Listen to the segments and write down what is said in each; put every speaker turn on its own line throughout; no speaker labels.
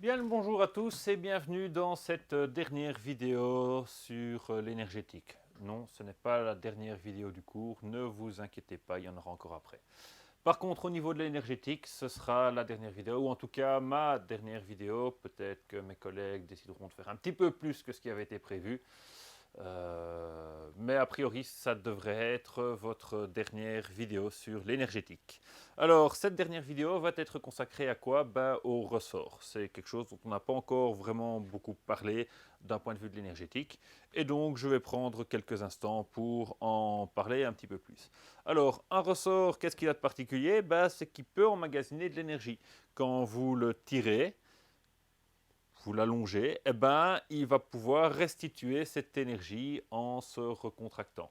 Bien le bonjour à tous et bienvenue dans cette dernière vidéo sur l'énergétique. Non, ce n'est pas la dernière vidéo du cours, ne vous inquiétez pas, il y en aura encore après. Par contre, au niveau de l'énergétique, ce sera la dernière vidéo, ou en tout cas ma dernière vidéo. Peut-être que mes collègues décideront de faire un petit peu plus que ce qui avait été prévu. Mais a priori, ça devrait être votre dernière vidéo sur l'énergétique. Alors, cette dernière vidéo va être consacrée à quoi? Au ressort. C'est quelque chose dont on n'a pas encore vraiment beaucoup parlé d'un point de vue de l'énergétique. Et donc, je vais prendre quelques instants pour en parler un petit peu plus. Alors, un ressort, qu'est-ce qu'il a de particulier? C'est qu'il peut emmagasiner de l'énergie. Quand vous le tirez, vous l'allongez, il va pouvoir restituer cette énergie en se recontractant.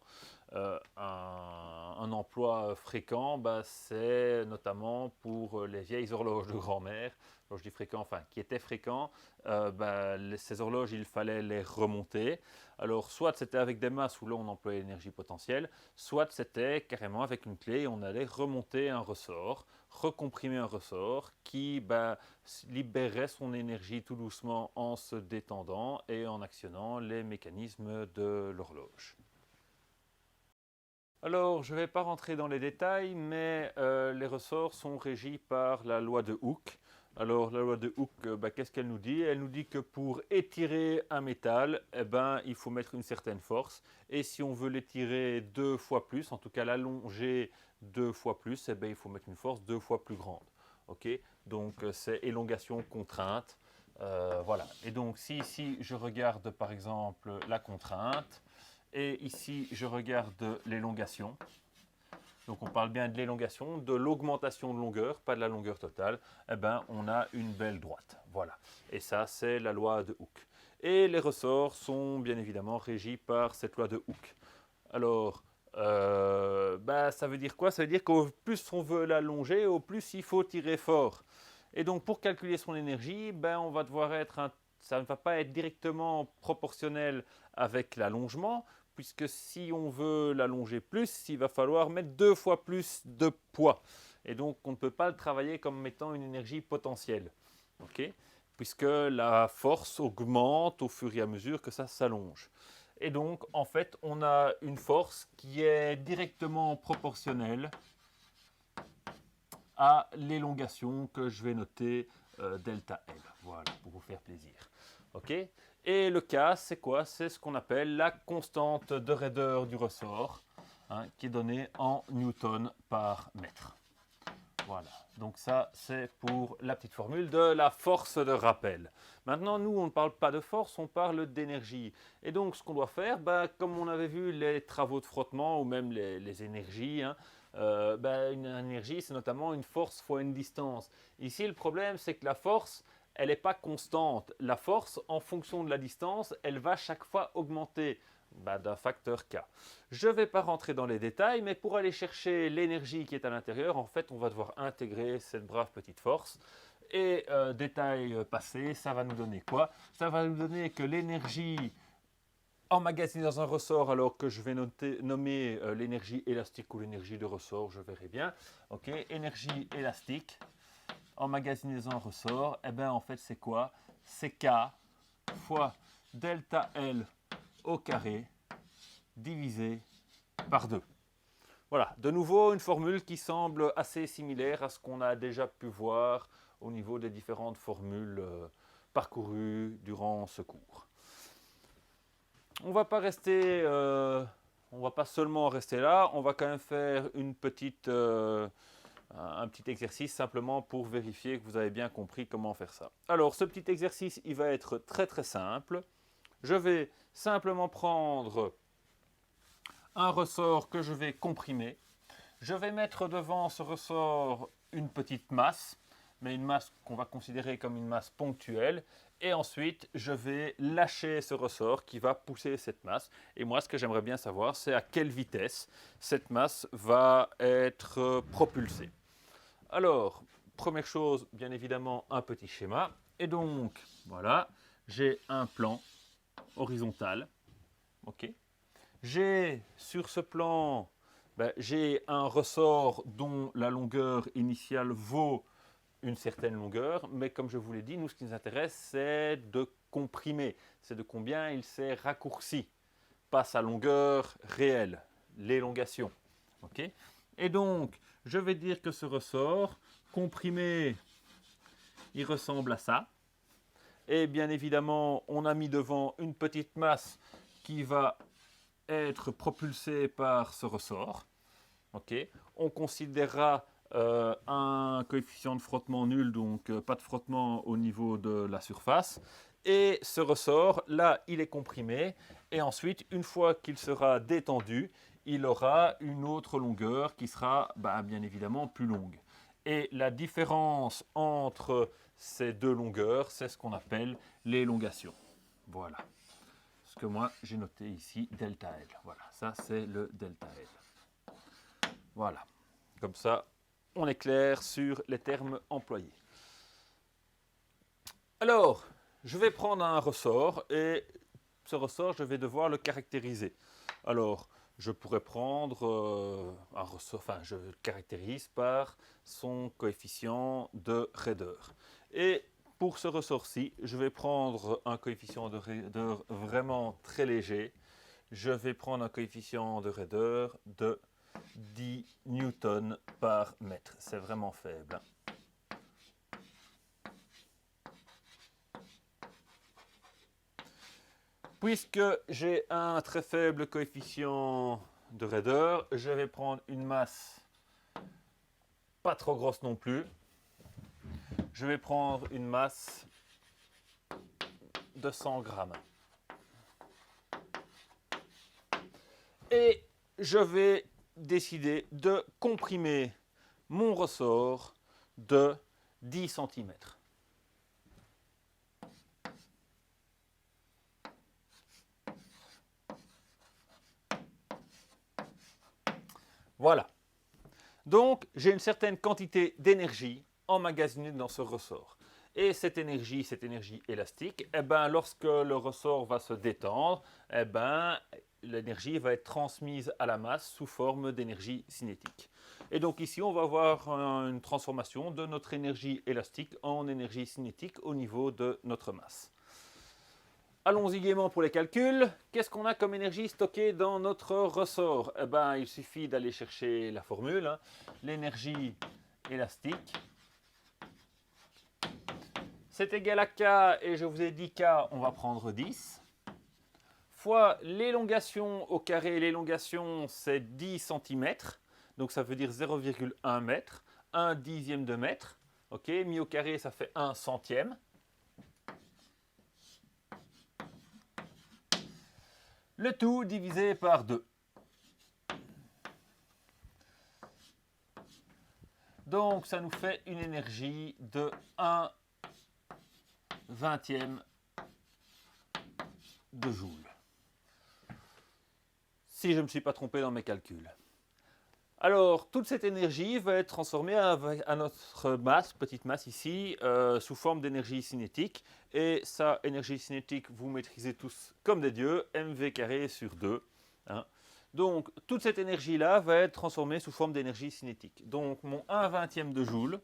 Un emploi fréquent, c'est notamment pour les vieilles horloges de grand-mère. Quand je dis fréquent, enfin qui étaient fréquents, ces horloges, il fallait les remonter. Alors soit c'était avec des masses où là on employait l'énergie potentielle, soit c'était carrément avec une clé, on allait remonter un ressort, recomprimer un ressort qui libérait son énergie tout doucement en se détendant et en actionnant les mécanismes de l'horloge. Alors, je ne vais pas rentrer dans les détails, mais les ressorts sont régis par la loi de Hooke. Alors, la loi de Hooke, qu'est-ce qu'elle nous dit? Elle nous dit que pour étirer un métal, il faut mettre une certaine force. Et si on veut l'étirer deux fois plus, en tout cas l'allonger deux fois plus, il faut mettre une force deux fois plus grande. Okay, donc, c'est élongation contrainte. Voilà. Et donc, si ici, je regarde par exemple la contrainte, et ici, je regarde l'élongation. Donc, on parle bien de l'élongation, de l'augmentation de longueur, pas de la longueur totale. On a une belle droite. Voilà. Et ça, c'est la loi de Hooke. Et les ressorts sont bien évidemment régis par cette loi de Hooke. Alors, ça veut dire quoi? Ça veut dire qu'au plus on veut l'allonger, au plus il faut tirer fort. Et donc, pour calculer son énergie, on va devoir ça ne va pas être directement proportionnel avec l'allongement, puisque si on veut l'allonger plus, il va falloir mettre deux fois plus de poids. Et donc, on ne peut pas le travailler comme mettant une énergie potentielle. Okay, puisque la force augmente au fur et à mesure que ça s'allonge. Et donc, en fait, on a une force qui est directement proportionnelle à l'élongation que je vais noter delta L. Voilà, pour vous faire plaisir. Ok. Et le K, c'est quoi? C'est ce qu'on appelle la constante de raideur du ressort, qui est donnée en newton par mètre. Voilà, donc ça c'est pour la petite formule de la force de rappel. Maintenant, nous, on ne parle pas de force, on parle d'énergie. Et donc, ce qu'on doit faire, comme on avait vu les travaux de frottement ou même les énergies, une énergie, c'est notamment une force fois une distance. Ici, le problème, c'est que la force, elle n'est pas constante. La force, en fonction de la distance, elle va chaque fois augmenter d'un facteur K. Je ne vais pas rentrer dans les détails, mais pour aller chercher l'énergie qui est à l'intérieur, en fait, on va devoir intégrer cette brave petite force. Et détail passé, ça va nous donner quoi? Ça va nous donner que l'énergie emmagasinée dans un ressort, alors que je vais nommer l'énergie élastique ou l'énergie de ressort, je verrai bien. Ok, énergie élastique emmagasinée dans un ressort, en fait, c'est quoi? C'est K fois delta L au carré divisé par 2. Voilà, de nouveau une formule qui semble assez similaire à ce qu'on a déjà pu voir au niveau des différentes formules parcourues durant ce cours. On va pas rester, on va pas seulement rester là, on va quand même faire un petit exercice simplement pour vérifier que vous avez bien compris comment faire ça. Alors, ce petit exercice, il va être très très simple. Je vais simplement prendre un ressort que je vais comprimer. Je vais mettre devant ce ressort une petite masse, mais une masse qu'on va considérer comme une masse ponctuelle. Et ensuite, je vais lâcher ce ressort qui va pousser cette masse. Et moi, ce que j'aimerais bien savoir, c'est à quelle vitesse cette masse va être propulsée. Alors, première chose, bien évidemment, un petit schéma. Et donc, voilà, j'ai un plan horizontal. OK. J'ai sur ce plan, j'ai un ressort dont la longueur initiale vaut une certaine longueur, mais comme je vous l'ai dit, nous, ce qui nous intéresse, c'est de comprimer, c'est de combien il s'est raccourci, pas sa longueur réelle, l'élongation. Okay, et donc, je vais dire que ce ressort comprimé, il ressemble à ça. Et bien évidemment, on a mis devant une petite masse qui va être propulsée par ce ressort. Okay, on considérera un coefficient de frottement nul, donc pas de frottement au niveau de la surface. Et ce ressort, là, il est comprimé. Et ensuite, une fois qu'il sera détendu, il aura une autre longueur qui sera bien évidemment plus longue. Et la différence entre ces deux longueurs, c'est ce qu'on appelle l'élongation. Voilà. Ce que moi, j'ai noté ici, delta L. Voilà, ça c'est le delta L. Voilà. Comme ça, on est clair sur les termes employés. Alors, je vais prendre un ressort et ce ressort, je vais devoir le caractériser. Alors, je pourrais prendre un ressort, enfin, je le caractérise par son coefficient de raideur. Et pour ce ressort-ci, je vais prendre un coefficient de raideur vraiment très léger. Je vais prendre un coefficient de raideur de 10 newtons par mètre. C'est vraiment faible. Puisque j'ai un très faible coefficient de raideur, je vais prendre une masse pas trop grosse non plus. Je vais prendre une masse de 100 grammes. Et je vais décider de comprimer mon ressort de 10 cm. Voilà. Donc, j'ai une certaine quantité d'énergie emmagasinée dans ce ressort. Et cette énergie élastique, lorsque le ressort va se détendre, l'énergie va être transmise à la masse sous forme d'énergie cinétique. Et donc ici, on va avoir une transformation de notre énergie élastique en énergie cinétique au niveau de notre masse. Allons-y gaiement pour les calculs. Qu'est-ce qu'on a comme énergie stockée dans notre ressort? Il suffit d'aller chercher la formule. L'énergie élastique, c'est égal à K, et je vous ai dit K, on va prendre 10, fois l'élongation au carré. L'élongation, c'est 10 cm, donc ça veut dire 0,1 mètre, 1 dixième de mètre. Ok, mis au carré, ça fait 1 centième. Le tout divisé par 2. Donc, ça nous fait une énergie de 1 vingtième de joule. Si je ne me suis pas trompé dans mes calculs. Alors, toute cette énergie va être transformée à notre masse, petite masse ici, sous forme d'énergie cinétique. Et sa énergie cinétique, vous maîtrisez tous comme des dieux, mv carré sur 2. Hein. Donc, toute cette énergie-là va être transformée sous forme d'énergie cinétique. Donc, mon 1 vingtième de joule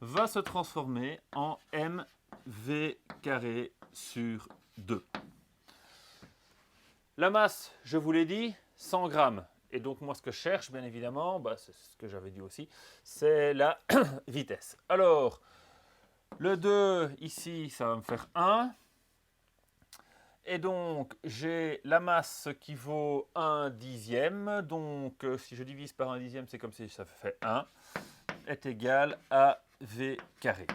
va se transformer en mv carré sur 2. La masse, je vous l'ai dit, 100 grammes. Et donc, moi, ce que je cherche, bien évidemment, c'est ce que j'avais dit aussi, c'est la vitesse. Alors, le 2, ici, ça va me faire 1. Et donc, j'ai la masse qui vaut 1 dixième. Donc, si je divise par 1 dixième, c'est comme si ça fait 1, est égal à V carré.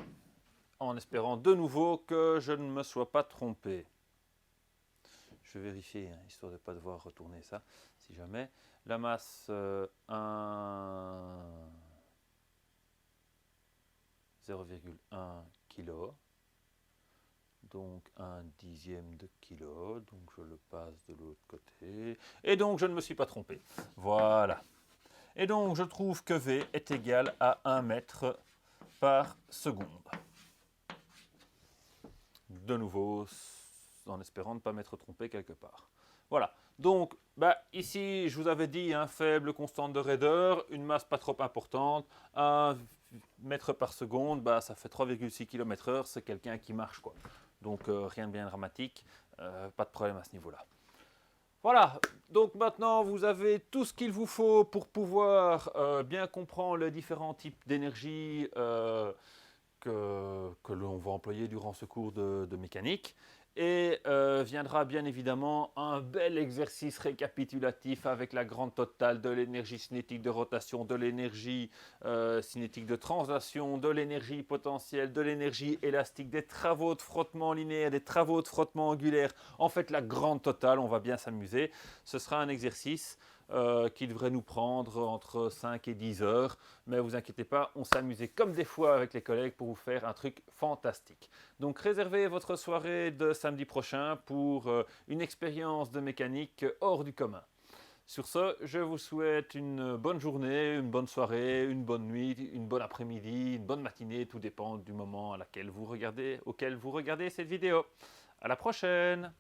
En espérant de nouveau que je ne me sois pas trompé. Je vais vérifier, histoire de ne pas devoir retourner ça, si jamais. La masse 0,1 kg, donc 1 dixième de kilo, donc je le passe de l'autre côté, et donc je ne me suis pas trompé. Voilà. Et donc je trouve que V est égal à 1 mètre par seconde. De nouveau, en espérant ne pas m'être trompé quelque part. Voilà. Donc, ici, je vous avais dit, un faible constante de raideur, une masse pas trop importante, 1 mètre par seconde, ça fait 3,6 km/h, c'est quelqu'un qui marche, quoi. Donc, rien de bien dramatique, pas de problème à ce niveau-là. Voilà, donc maintenant vous avez tout ce qu'il vous faut pour pouvoir bien comprendre les différents types d'énergie que l'on va employer durant ce cours de mécanique. Et viendra bien évidemment un bel exercice récapitulatif avec la grande totale de l'énergie cinétique de rotation, de l'énergie cinétique de translation, de l'énergie potentielle, de l'énergie élastique, des travaux de frottement linéaire, des travaux de frottement angulaire. En fait, la grande totale, on va bien s'amuser. Ce sera un exercice qui devrait nous prendre entre 5 et 10 heures. Mais vous inquiétez pas, on s'amusait comme des fois avec les collègues pour vous faire un truc fantastique. Donc réservez votre soirée de samedi prochain pour une expérience de mécanique hors du commun. Sur ce, je vous souhaite une bonne journée, une bonne soirée, une bonne nuit, une bonne après-midi, une bonne matinée, tout dépend du moment auquel vous regardez cette vidéo. À la prochaine!